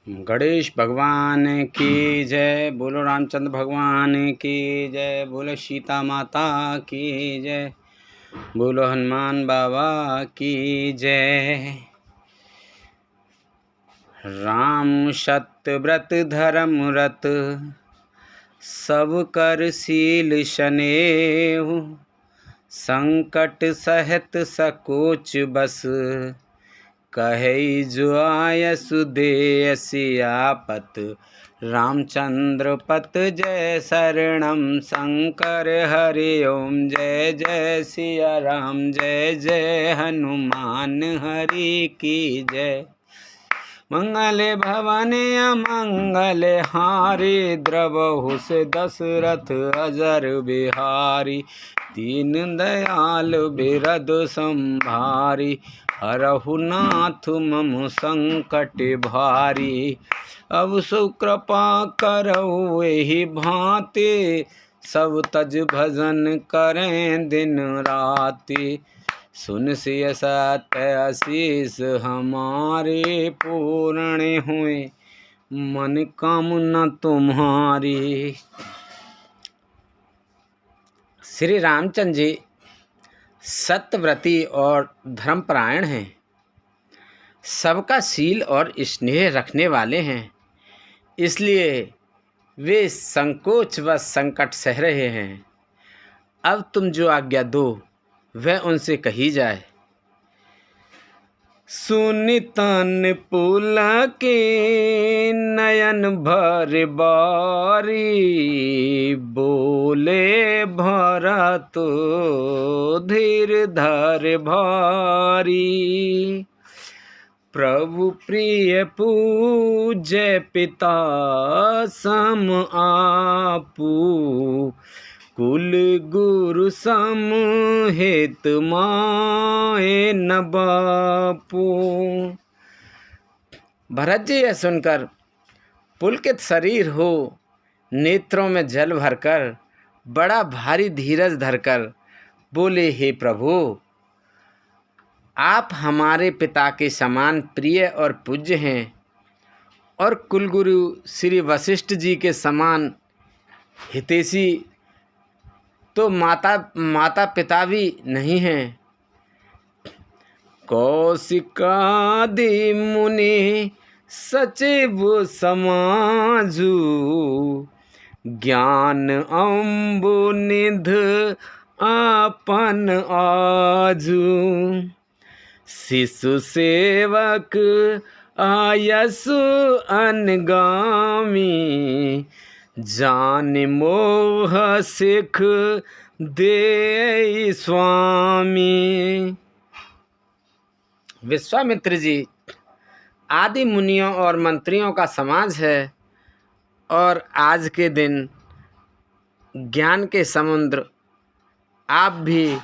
गणेश भगवान की जय, बोलो रामचंद्र भगवान की जय, बोलो सीता माता की जय, बोलो हनुमान बाबा की जय। राम सत्य व्रत धर्म व्रत सब कर शील शनेहु, संकट सहत सकोच बस कहे जो आयसु दे सियापत। रामचंद्र पत जय शरणम शंकर हरि ओम, जय जय सिया राम, जय जय हनुमान हरि की जय। मंगल भवन अमंगल हारी, द्रवहु से दशरथ अजर बिहारी। दीन दयाल बिरद संभारी, हरहु नाथ मम संकट भारी। अब सु कृपा करहु एहि भांति, सब तज भजन करें दिन राति। सुन सिय सत्य आशीष हमारे, पूर्ण हुए मन कामना तुम्हारी। श्री रामचंद्र जी सत्यव्रती और धर्मपरायण हैं, सबका शील और स्नेह रखने वाले हैं, इसलिए वे संकोच व संकट सह रहे हैं। अब तुम जो आज्ञा दो वह उनसे कही जाए। सुनि तन पुलक नयन भर बारी, बोले भरत धीर धर भारी। प्रभु प्रिय पूज्य पिता सम आपू, कुल गुरु सम हित माए न बापू। भरत जी यह सुनकर पुलकित शरीर हो, नेत्रों में जल भरकर, बड़ा भारी धीरज धरकर बोले, हे प्रभु, आप हमारे पिता के समान प्रिय और पूज्य हैं, और कुलगुरु श्री वशिष्ठ जी के समान हितैषी तो माता पिता भी नहीं हैं। कौशिकादि मुनि सचिव समाजू, ज्ञान अम्बु निध आपन आजू। शिशु सेवक आयसु अनगामी, जान मोह सिख दे स्वामी। विश्वामित्र जी आदि मुनियों और मंत्रियों का समाज है, और आज के दिन ज्ञान के समुद्र आप भी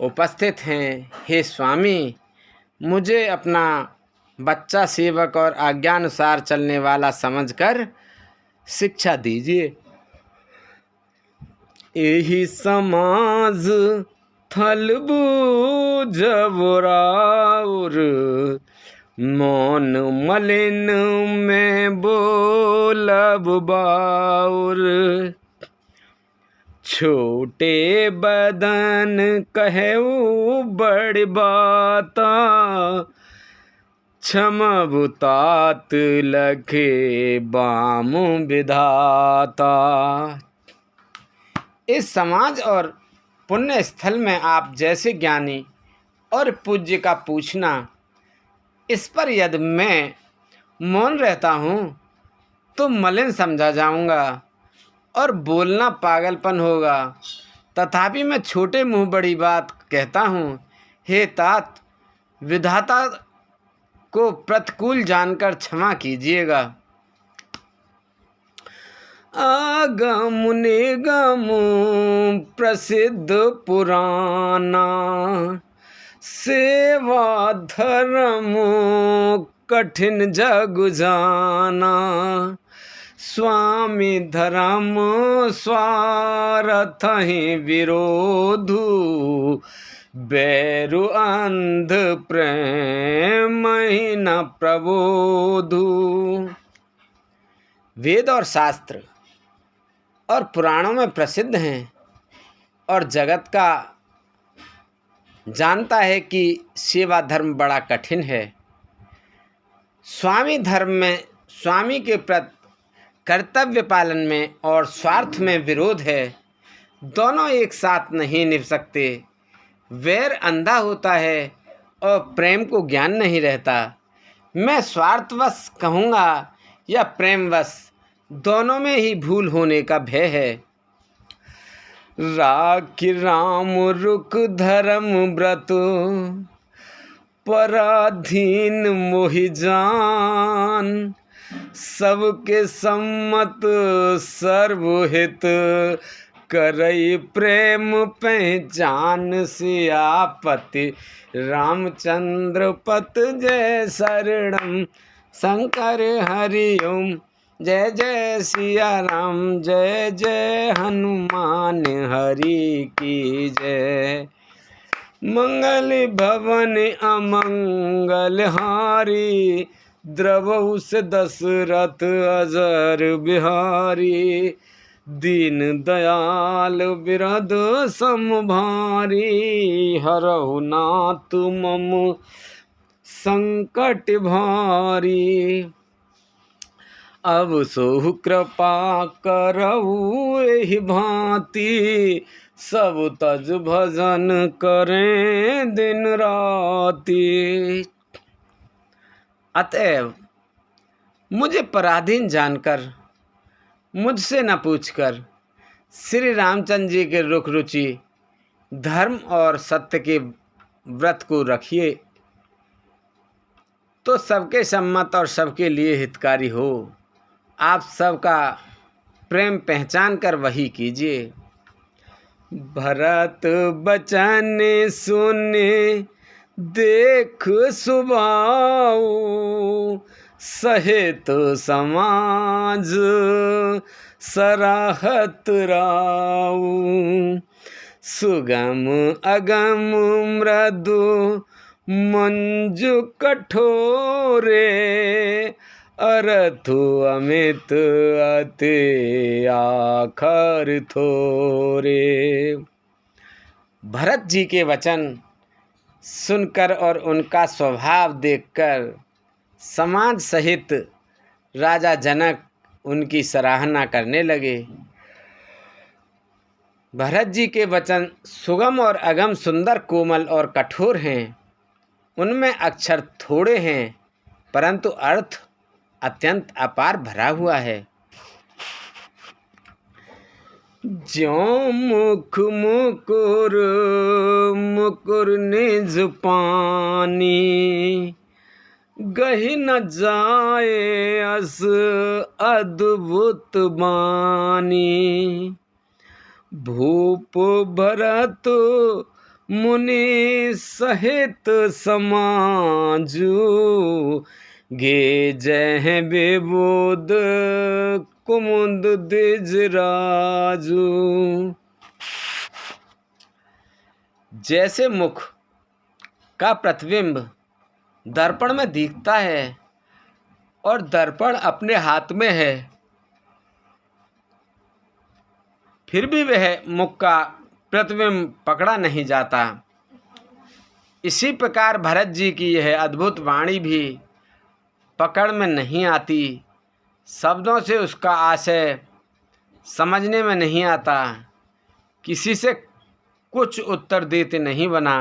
उपस्थित हैं। हे स्वामी, मुझे अपना बच्चा सेवक और आज्ञानुसार चलने वाला समझकर शिक्षा दीजिए। एहि समाज थल बूझब राउर, मौन मलिन में बोलब बाउर। छोटे बदन कहऊ बड़ बाता, क्षमबु तात लखे बाम विधाता। इस समाज और पुण्य स्थल में आप जैसे ज्ञानी और पूज्य का पूछना, इस पर यदि मैं मौन रहता हूँ तो मलिन समझा जाऊँगा और बोलना पागलपन होगा। तथापि मैं छोटे मुँह बड़ी बात कहता हूँ। हे तात, विधाता को प्रतिकूल जानकर क्षमा कीजिएगा। आगम निगम प्रसिद्ध पुराना, सेवा धर्म कठिन जग जाना। स्वामी धर्म स्वार्थ ही विरोधु, बैरु अंध प्रेम ही न प्रबोधु। वेद और शास्त्र और पुराणों में प्रसिद्ध हैं और जगत का जानता है कि सेवा धर्म बड़ा कठिन है। स्वामी धर्म में स्वामी के प्रति कर्तव्य पालन में और स्वार्थ में विरोध है। दोनों एक साथ नहीं निभ सकते। वैर अंधा होता है और प्रेम को ज्ञान नहीं रहता। मैं स्वार्थवश कहूँगा या प्रेमवश, दोनों में ही भूल होने का भय है। राखी राम रुख धर्म व्रत, पराधीन मोहि जान, सबके सम्मत सर्वहित, करई प्रेम पहचान, सियापति रामचंद्र पत जय शरणम, शंकर हरि ओम, जय जय सिया राम, जय जय हनुमान हरि की जय। मंगल भवन अमंगल हारी, द्रवहु से दशरथ अजर बिहारी, दीन दयाल बिरद समभारी, हरहु नाथ मम संकट भारी, अब सोहु कृपा करहु एहि भांति, सब तज भजन करें दिन राति। अतएव मुझे पराधीन जानकर, मुझसे न पूछकर श्री रामचंद्र जी के रुख रुचि, धर्म और सत्य के व्रत को रखिए तो सबके सम्मत और सबके लिए हितकारी हो। आप सबका प्रेम पहचान कर वही कीजिए। भरत बचन सुने देख सुभाऊ, सहित समाज सराहत राऊ, सुगम अगम मृदु मंजु कठोरे, अरथु अमित अति आखर थोरे। भरत जी के वचन सुनकर और उनका स्वभाव देखकर समाज सहित राजा जनक उनकी सराहना करने लगे। भरत जी के वचन सुगम और अगम, सुंदर, कोमल और कठोर हैं। उनमें अक्षर थोड़े हैं परंतु अर्थ अत्यंत अपार भरा हुआ है। ज्यों मुख मुकुर मुकुर निज पानी, गहि न जाए अस अद्भुत बानी, भूप भरत मुनि सहित समाजू, गे जय विबुध कुमुद द्विज राजू। जैसे मुख का प्रतिबिंब दर्पण में दिखता है और दर्पण अपने हाथ में है, फिर भी वह मुख का प्रतिबिंब पकड़ा नहीं जाता, इसी प्रकार भरत जी की यह अद्भुत वाणी भी पकड़ में नहीं आती। शब्दों से उसका आशय समझने में नहीं आता। किसी से कुछ उत्तर देते नहीं बना।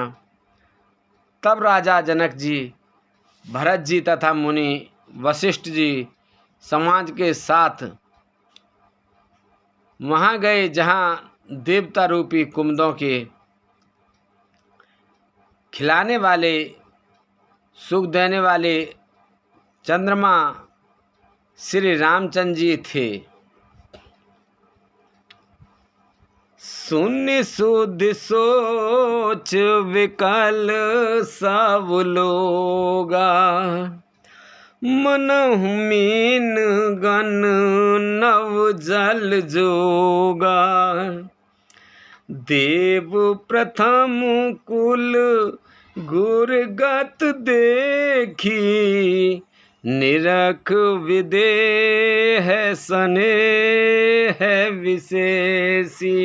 तब राजा जनक जी, भरत जी तथा मुनि वशिष्ठ जी समाज के साथ वहाँ गए जहाँ देवता रूपी कुमुदों के खिलाने वाले, सुख देने वाले चंद्रमा श्री रामचंद्र जी थे। शून्य सुधि सोच विकल सब लोगा, मनहु मीन गन नव जल जोगा, देव प्रथम कुल गुरगत देखी, निरख विदेह स्नेह विशेषी।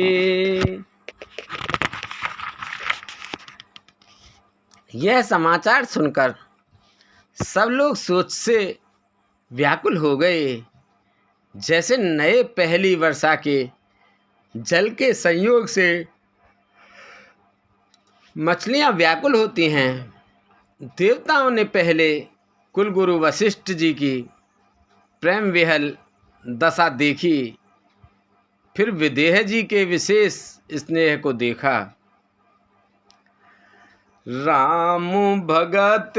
यह समाचार सुनकर सब लोग सोच से व्याकुल हो गए, जैसे नए पहली वर्षा के जल के संयोग से मछलियां व्याकुल होती हैं। देवताओं ने पहले कुलगुरु वशिष्ठ जी की प्रेम विहल दशा देखी, फिर विदेह जी के विशेष स्नेह को देखा। राम भगत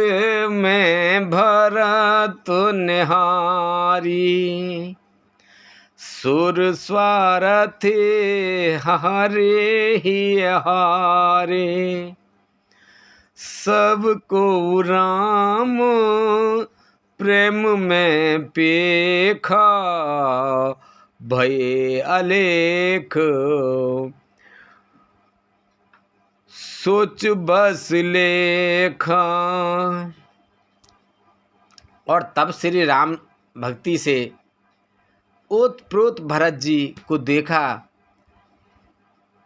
में भरत निहारी, सुर स्वारथी हरे ही हारे। सबको राम प्रेम में पेखा, भये अलेख सोच बस लेखा। और तब श्री राम भक्ति से ओतप्रोत भरत जी को देखा।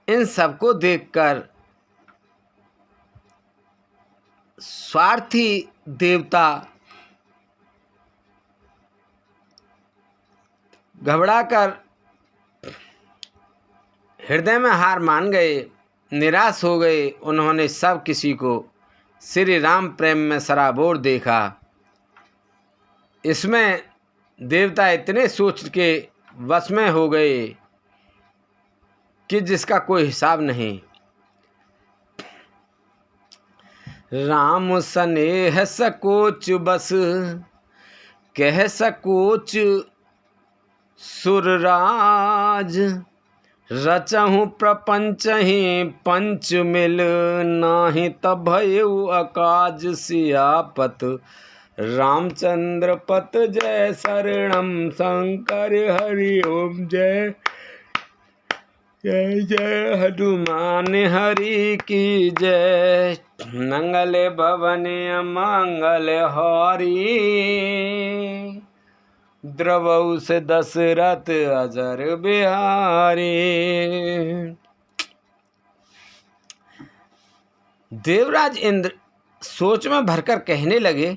इन सबको देखकर स्वार्थी देवता घबराकर हृदय में हार मान गए, निराश हो गए। उन्होंने सब किसी को श्री राम प्रेम में सराबोर देखा। इसमें देवता इतने सोच के वश में हो गए कि जिसका कोई हिसाब नहीं। राम स्नेह सकोच बस, कह सकोच सुरराज। रचहु प्रपंच ही पंच मिल, नाही तब भयउ अकाज। सियापत रामचंद्र पत जय, शरणम शंकर हरि ओम जय। जय जय हनुमान हरि की जय। मंगल भवन मंगल हारी, द्रवउ से दशरथ अजर बिहारी। देवराज इंद्र सोच में भरकर कहने लगे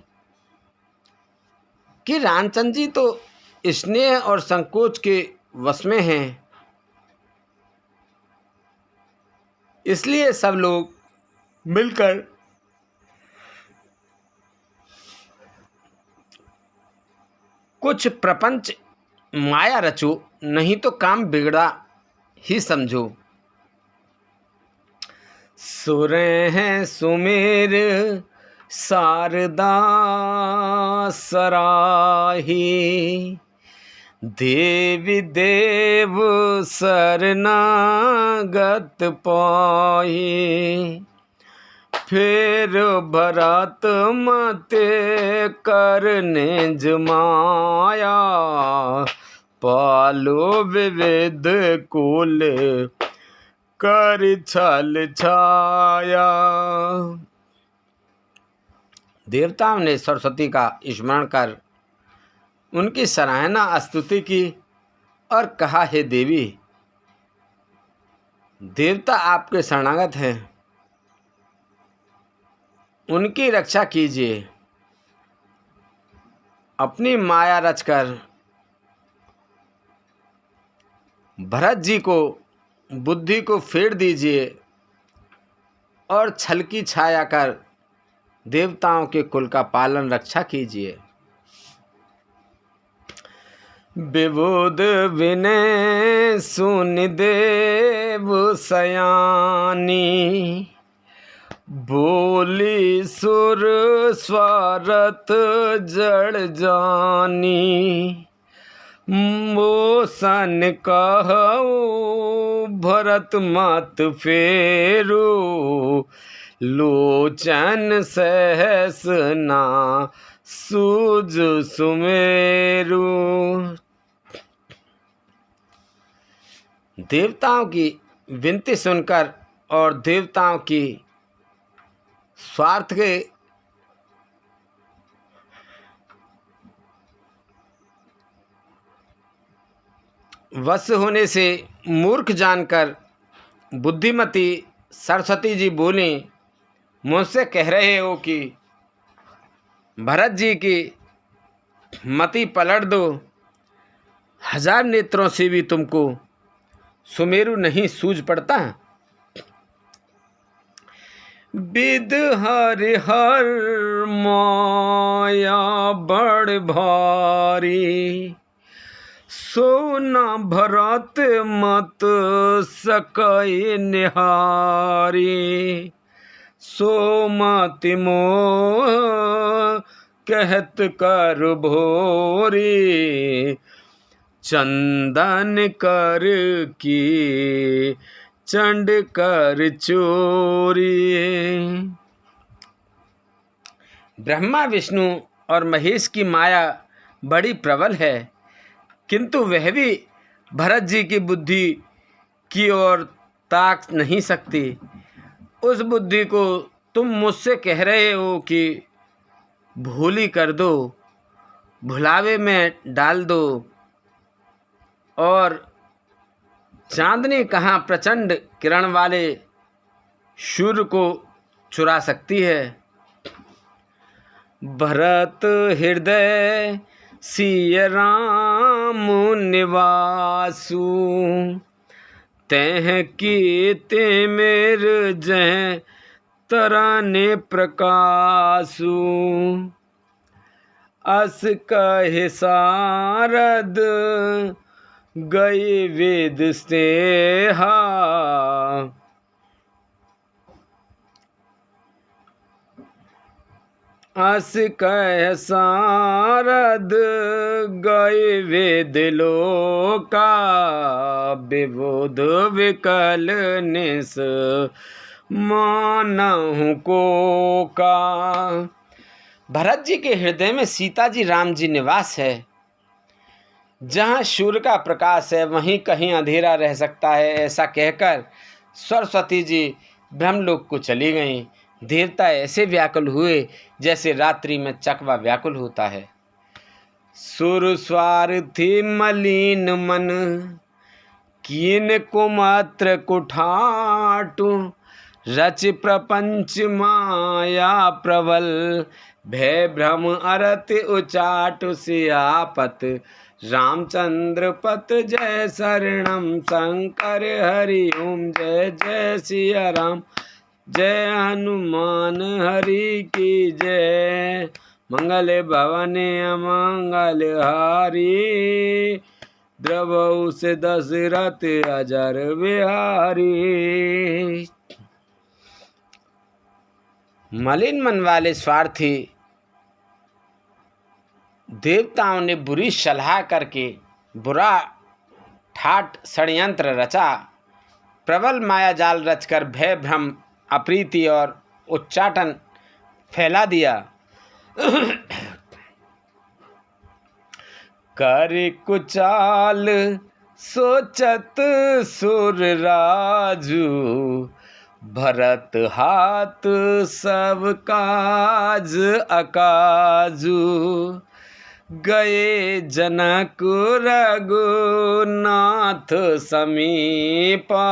कि रामचंद्र जी तो स्नेह और संकोच के वश में हैं, इसलिए सब लोग मिलकर कुछ प्रपंच माया रचो, नहीं तो काम बिगड़ा ही समझो। सुरे हैं सुमेर शारदा सराही, देवी देव शरणागत पाही। फिर भरत मते करने जमाया, पालो विविध कुल कर छल छाया। देवताओं ने सरस्वती का स्मरण कर उनकी सराहना स्तुति की और कहा, हे देवी, देवता आपके शरणागत हैं, उनकी रक्षा कीजिए। अपनी माया रचकर भरत जी को बुद्धि को फेर दीजिए और छल की छाया कर देवताओं के कुल का पालन रक्षा कीजिए। विबुध विनय सुनि देव सयानी, बोली सुर स्वारथ जड़ जानी। मोसन कहु भरत मत फेरो, लोचन सहस ना सूझ सुमेरु। देवताओं की विनती सुनकर और देवताओं की स्वार्थ के वश होने से मूर्ख जानकर बुद्धिमती सरस्वती जी बोली, मुझसे कह रहे हो कि भरत जी की मति पलट दो, 1000 नेत्रों से भी तुमको सुमेरु नहीं सूझ पड़ता। विद हरि हर माया बड़ भारी, सोना भरत मत सकई निहारी, सोमति मोह कहत कर भोरी, चंदन कर की चंड कर चोरी। ब्रह्मा विष्णु और महेश की माया बड़ी प्रबल है, किंतु वह भी भरत जी की बुद्धि की ओर ताक नहीं सकती। उस बुद्धि को तुम मुझसे कह रहे हो कि भूली कर दो, भुलावे में डाल दो, और चांदनी कहाँ प्रचंड किरण वाले सूर्य को चुरा सकती है। भरत हृदय सिय राम निवासु, तह की ते मेर जय तराने प्रकाशु, अस कहे सारद गए वेद स्नेहा, अस कह सारद गए वेद लोका, विबुध विकल निस मानहु को का। भरत जी के हृदय में सीता जी राम जी निवास है। जहाँ सूर्य का प्रकाश है वहीं कहीं अंधेरा रह सकता है, ऐसा कहकर सरस्वती जी ब्रह्मलोक को चली गईं। देवता ऐसे व्याकुल हुए जैसे रात्रि में चकवा व्याकुल होता है। सुर स्वार्थी मलिन मन, कीन कुमात्र कुठाटु, रच प्रपंच माया प्रबल, भय भ्रम अरत उचाटु, सियापत रामचंद्र पत जय शरणम, शंकर हरि ओम जय जय सिया राम, जय हनुमान हरि की जय, मंगल भवन अमंगल हारी, द्रवहु से दशरथ अजर बिहारी। मलिन मन वाले स्वार्थी देवताओं ने बुरी सलाह करके बुरा ठाट षड्यंत्र रचा, प्रबल माया जाल रचकर भय भ्रम अप्रीति और उच्चाटन फैला दिया। कर कुचाल सोचत सुर राजू, भरत हाथ सब काज अकाजू, गए जनक रघुनाथ समीपा,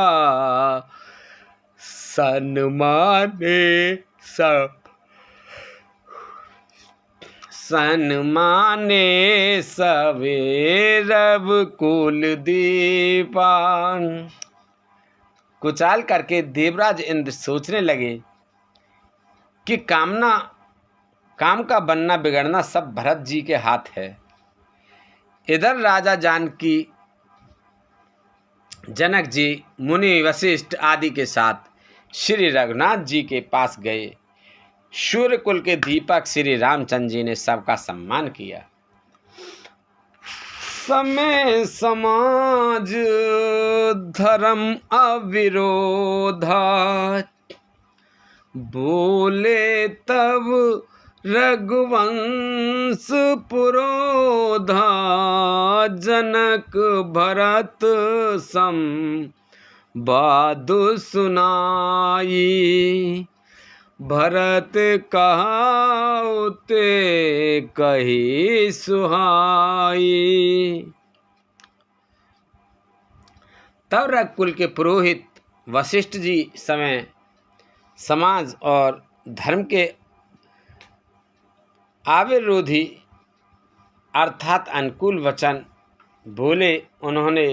सन्माने सवे रघुकुल दीपा। कुचाल करके देवराज इंद्र सोचने लगे कि काम का बनना बिगड़ना सब भरत जी के हाथ है। इधर राजा जानकी जनक जी मुनि वशिष्ठ आदि के साथ श्री रघुनाथ जी के पास गए। सूर्यकुल के दीपक श्री रामचंद्र जी ने सबका सम्मान किया। समय समाज धर्म अविरोधा, बोले तब रघुवंश पुरोधा, जनक भरत सम बादु सुनाई, भरत कहाउ ते कही सुहाई। तब रघुकुल के पुरोहित वशिष्ठ जी समय समाज और धर्म के अविरोधी अर्थात अनुकूल वचन बोले। उन्होंने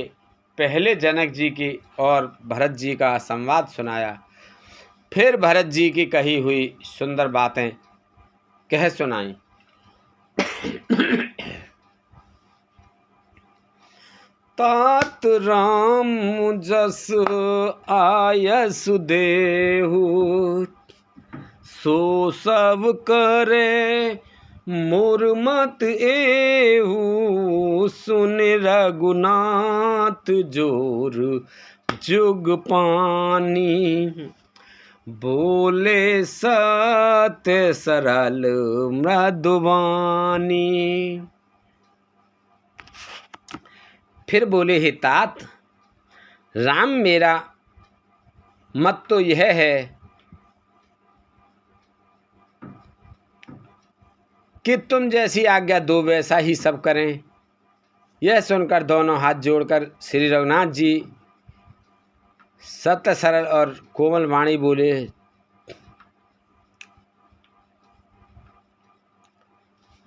पहले जनक जी की और भरत जी का संवाद सुनाया, फिर भरत जी की कही हुई सुंदर बातें कह सुनाई। तात राम जस आयस देहु, सो सब करे मुरमत एहू। सुन रघुनाथ जोर जुग पानी, बोले सत्य सरल मृदुवानी। फिर बोले, हे तात, राम मेरा मत तो यह है कि तुम जैसी आज्ञा दो वैसा ही सब करें। यह सुनकर दोनों हाथ जोड़कर श्री रघुनाथ जी सत्य सरल और कोमल वाणी बोले,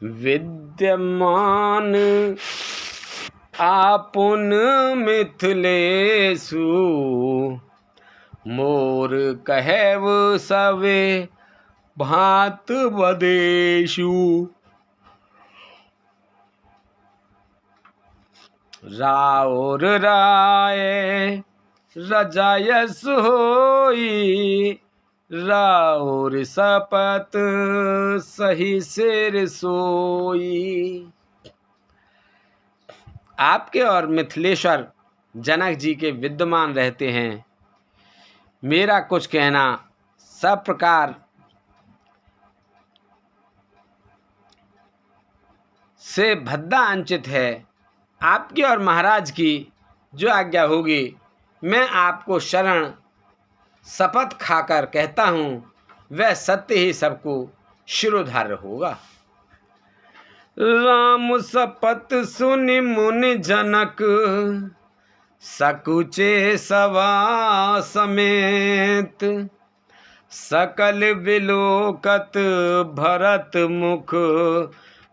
विद्यमान आपुन मिथिलेशु, मोर कहव सवे भात बदेशु। राउर राय रजायस होई, राउर सपत सही सिर सोई। आपके और मिथिलेश्वर जनक जी के विद्यमान रहते हैं। मेरा कुछ कहना सब प्रकार से भद्दा अंचित है। आपकी और महाराज की जो आज्ञा होगी, मैं आपको शरण शपथ खाकर कहता हूँ, वह सत्य ही सबको शिरोधार्य होगा। राम शपथ सुनि मुनि जनक, सकुचे सवा समेत। सकल विलोकत भरत मुख,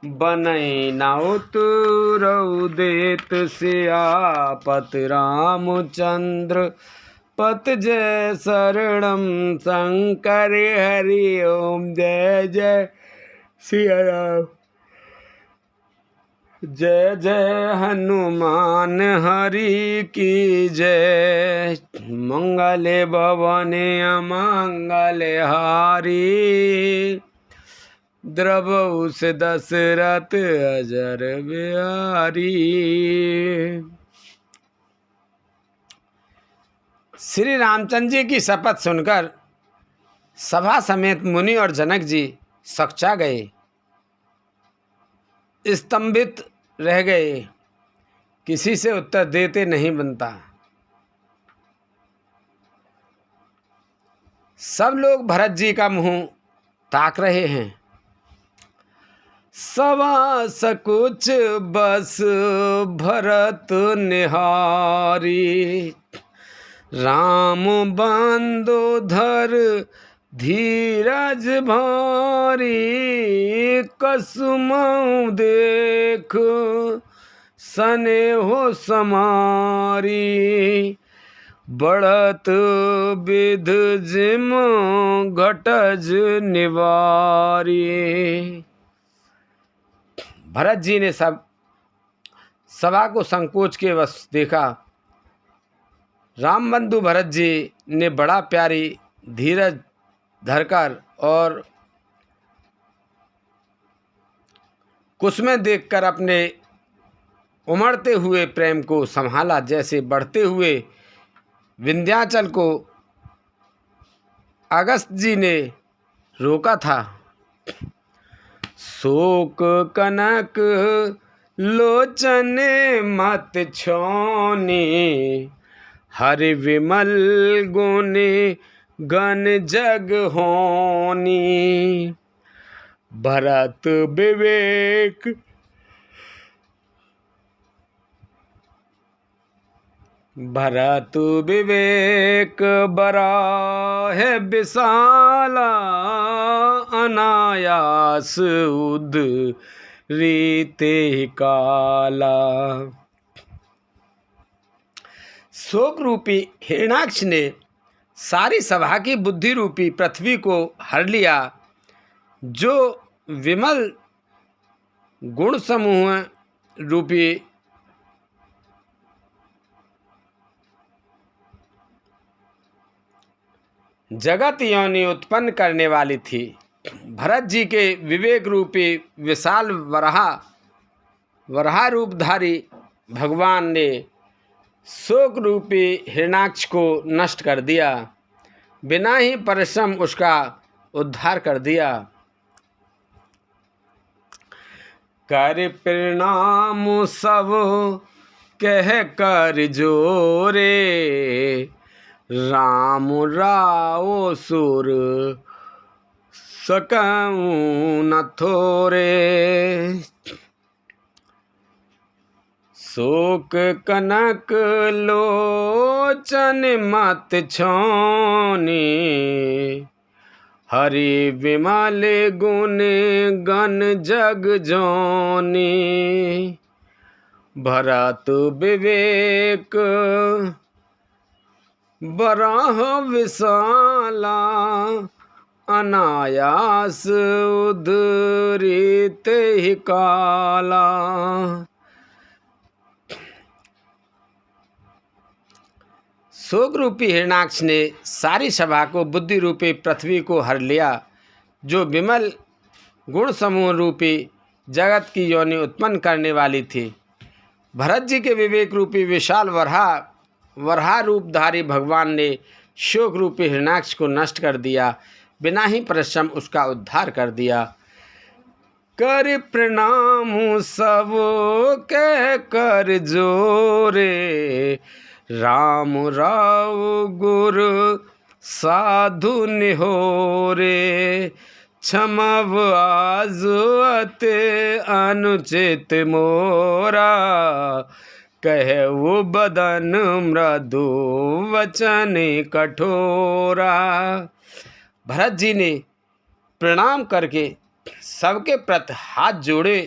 बनई न उतरऊ देत। सियापत रामचंद्र पत जय शरणम, शंकर हरि ओम। जय जय सिया राम, जय जय हनुमान हरि की जय। मंगले भवने अमंगल हारी, द्रवहु से दशरथ अजर बिहारी। श्री रामचंद्र जी की शपथ सुनकर सभा समेत मुनि और जनक जी सकचा गए, स्तंभित रह गए। किसी से उत्तर देते नहीं बनता। सब लोग भरत जी का मुंह ताक रहे हैं। सवा सकुच बस भरत निहारी, राम बंदोधर धीरज भारी। कसुमऊ देख सनेहो समारी, बढ़त विध जिम घटज निवारी। भरत जी ने सब सभा को संकोच के वश देखा। रामबंधु भरत जी ने बड़ा प्यारी धीरज धरकर और कुसुमें देखकर अपने उमड़ते हुए प्रेम को संभाला, जैसे बढ़ते हुए विंध्याचल को अगस्त जी ने रोका था। शोक कनक लोचन मत छोनी, हरि विमल गुण गण जग होनी। भरत विवेक भरतु विवेक बरा है विशाला, अनायास उद्धरीते काला। शोक रूपी हिरणाक्ष ने सारी सभा की बुद्धि रूपी पृथ्वी को हर लिया, जो विमल गुण समूह रूपी जगत योनि उत्पन्न करने वाली थी। भरत जी के विवेक रूपी विशाल वराह रूपधारी भगवान ने शोक रूपी हिरणाक्ष को नष्ट कर दिया, बिना ही परिश्रम उसका उद्धार कर दिया। कर प्रणाम सब कह कर जोरे, राम राव सुर सकऊं न थोरे। शोक कनक लोचन मत छोनी, हरि विमल गुण गण जग जोनी। भरत विवेक बराह विशाला, अनायास उद्धरीते ही काला। शोक रूपी हिरणाक्ष ने सारी सभा को बुद्धि रूपी पृथ्वी को हर लिया, जो विमल गुण समूह रूपी जगत की योनि उत्पन्न करने वाली थी। भरत जी के विवेक रूपी विशाल वराह रूपधारी भगवान ने शोक रूपी हिरणाक्ष को नष्ट कर दिया, बिना ही परिश्रम उसका उद्धार कर दिया। कर प्रणाम सब कह कर जोरे, राम राव गुरु साधु निहोरे। क्षमव आज अति अनुचित मोरा, कहु बदन मृदु वचन कठोरा। भरत जी ने प्रणाम करके सबके प्रति हाथ जोड़े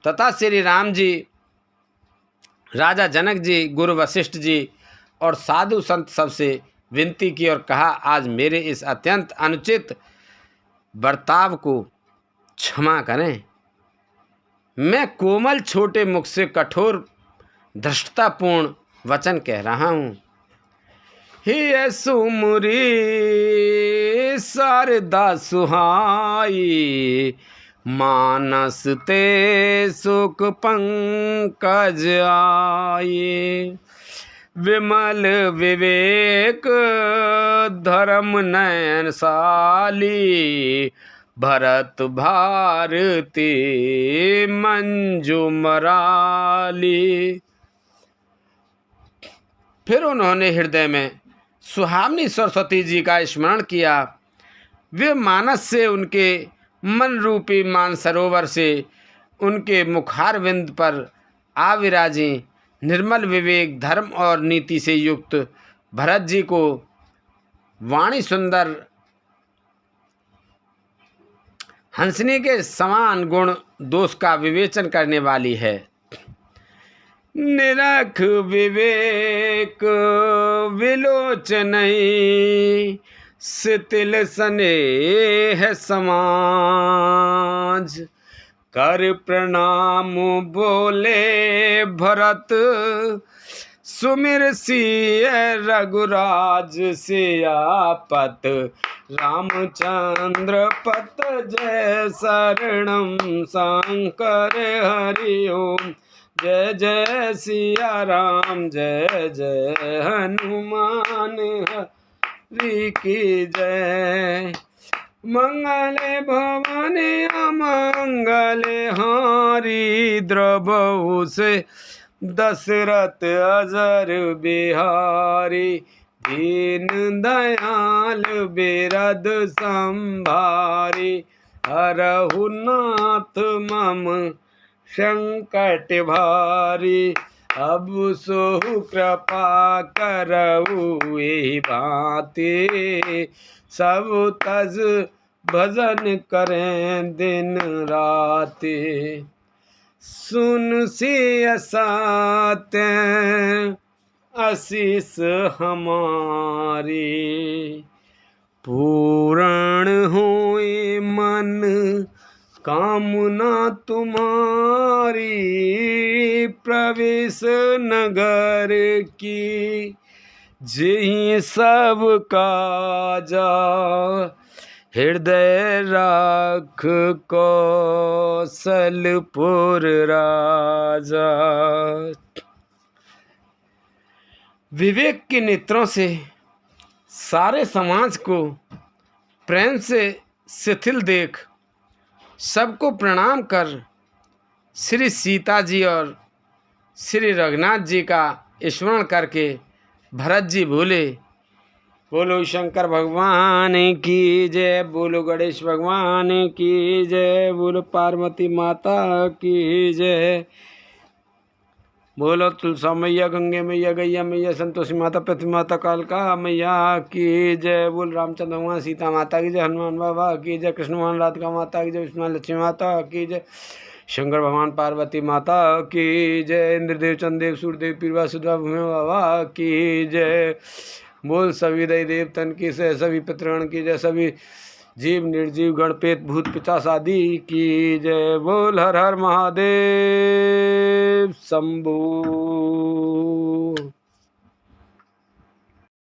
तथा श्री राम जी, राजा जनक जी, गुरु वशिष्ठ जी और साधु संत सबसे विनती की और कहा, आज मेरे इस अत्यंत अनुचित बर्ताव को क्षमा करें। मैं कोमल छोटे मुख से कठोर धृष्टतापूर्ण वचन कह रहा हूँ। ही सुमुरी शारदा सुहाई, मानस ते सुख पंकज आए। विमल विवेक धर्म नयन साली, भरत भारती मंजू मराली। फिर उन्होंने हृदय में सुहावनी सरस्वती जी का स्मरण किया। वे मानस से उनके मन रूपी मानसरोवर से उनके मुखारविंद पर आ विराजी। निर्मल विवेक धर्म और नीति से युक्त भरत जी को वाणी सुंदर हंसनी के समान गुण दोष का विवेचन करने वाली है। निरख विवेक विलोचनई, शिथिल स्नेह समाज। कर प्रणाम बोले भरत, सुमिर सिय रघुराज सियापत। रामचंद्र पत जय शरणम शंकर हरि ओम। जय जय सिया राम, जय जय हनुमान हरि की जय। मंगल भवन अमंगल हारी, द्रवहु से दशरथ अजर बिहारी। दीन दयाल बिरद संभारी, हरहु नाथ मम संकट भारी। अब सो कृपा करऊ एहि भांति, सब तज भजन करें दिन राति। सुन सिय साते आशीष हमारी, पूर्ण होए मन कामना तुम्हारी। प्रवेश नगर की जेहि सब काजा, हृदय राख कौशलपुर राजा। विवेक के नेत्रों से सारे समाज को प्रेम से शिथिल देख, सबको प्रणाम कर श्री सीता जी और श्री रघुनाथ जी का स्मरण करके भरत जी बोले, बोलो शंकर भगवान की जय, बोलो गणेश भगवान की जय, बोलो पार्वती माता की जय, बोलो तुलसा मैया, गंगे मैया, गैया मैया, संतोषी माता, पृथ्वी माता, कालका मैया की जय, बोल रामचंद्र भगवान, सीता माता की जय, हनुमान बाबा की जय, कृष्ण भगवान, राधिका माता की जय, विष्णु लक्ष्मी माता की जय, शंकर भगवान, पार्वती माता की जय, इंद्रदेव, चंद्रदेव, सूर्यदेव, पीरवा सुधा भूमि बाबा की जय, बोल सभी दई देवतन की जय, सभी पितृगण की जय, सभी जीव निर्जीव गण पेत भूत पिशाच आदि की जय, बोल हर हर महादेव शंभू।